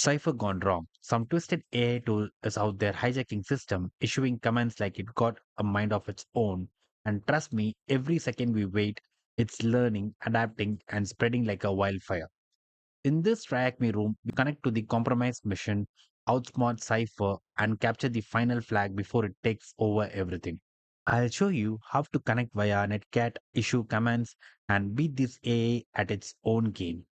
Cipher gone wrong. Some twisted AI tool is out there hijacking system, issuing commands like it got a mind of its own. And trust me, every second we wait, it's learning, adapting, and spreading like a wildfire. In this TryHackMe room, we connect to the compromise mission, outsmart Cipher, and capture the final flag before it takes over everything. I'll show you how to connect via Netcat, issue commands, and beat this AI at its own game.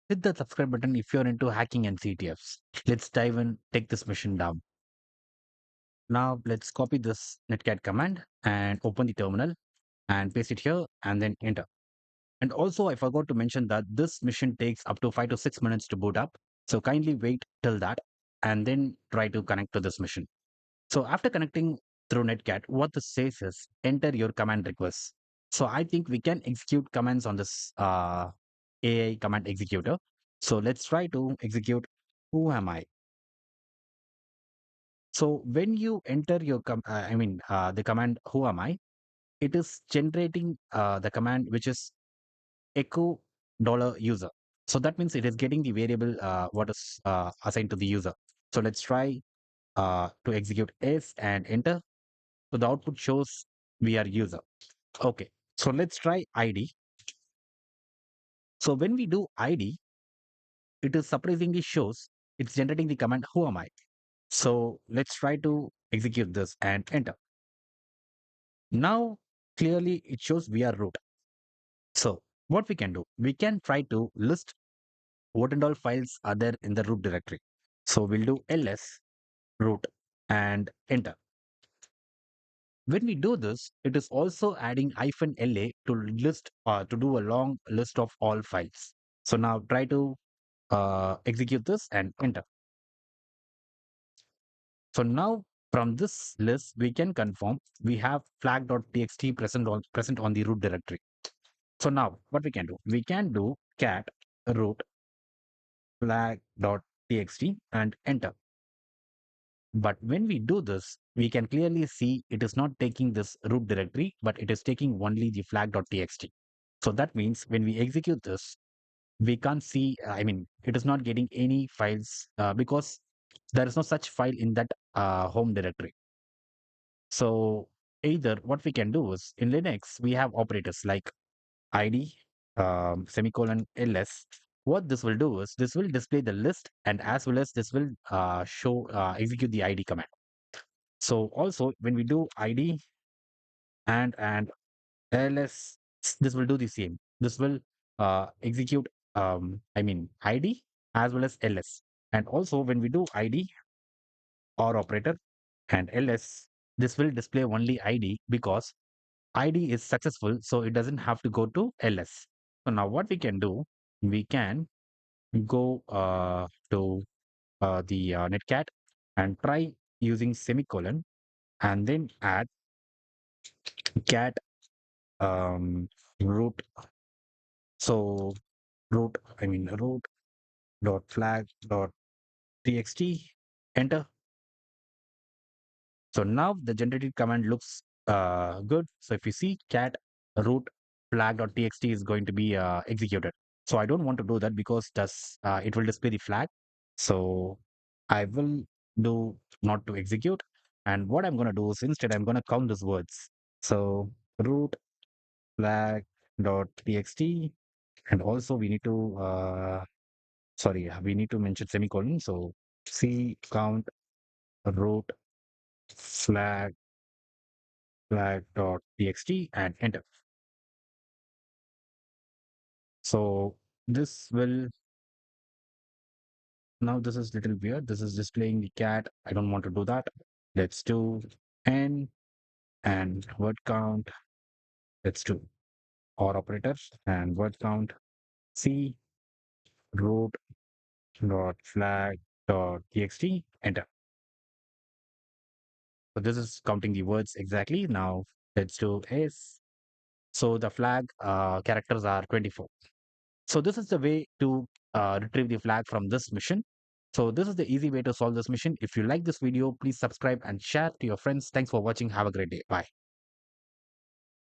Hit the subscribe button if you're into hacking and CTFs. Let's dive in, take this mission down. Now let's copy this netcat command and open the terminal and paste it here and then enter. And also I forgot to mention that this mission takes up to 5 to 6 minutes to boot up. So kindly wait till that and then try to connect to this mission. So after connecting through netcat, what this says is enter your command request. So I think we can execute commands on this AI command executor. So let's try to execute who am I. So when you enter your the command who am I, it is generating the command which is echo dollar user. So that means it is getting the variable what is assigned to the user. So let's try to execute s and enter. So the output shows we are user. Okay. So let's try ID. So when we do ID, it is surprisingly shows it's generating the command who am I. So let's try to execute this and enter. Now clearly it shows we are root. So what we can do, we can try to list what and all files are there in the root directory. So we'll do ls root and enter. When we do this, it is also adding -la to list to do a long list of all files. So now try to execute this and enter. So now from this list, we can confirm we have flag.txt present on the root directory. So now what we can do, we can do cat root flag.txt and enter. But when we do this, we can clearly see it is not taking this root directory, but it is taking only the flag.txt. So that means when we execute this, we can't see, it is not getting any files because there is no such file in that home directory. So either what we can do is in Linux, we have operators like ID, semicolon ls. What this will do is this will display the list and as well as this will execute the ID command. So also when we do ID and ls, this will do the same. This will execute ID as well as ls. And also when we do ID or operator and ls, this will display only ID because ID is successful, so it doesn't have to go to ls. So now what we can do, we can go to the netcat and try using semicolon and then add cat root. So root dot flag dot txt, enter. So now the generated command looks good. So if you see cat root flag.txt is going to be executed. So I don't want to do that because it will display the flag. So I will do not to execute. And what I'm going to do is instead I'm going to count these words. So root flag.txt, and also we need to we need to mention semicolon. So c count root flag flag.txt and enter. So this will, now this is little weird. This is displaying the cat. I don't want to do that. Let's do n and word count. Let's do or operator and word count c root dot flag dot txt, enter. So this is counting the words exactly. Now let's do s. So the flag characters are 24. So this is the way to retrieve the flag from this mission. So this is the easy way to solve this mission. If you like this video, please subscribe and share to your friends. Thanks for watching. Have a great day. Bye.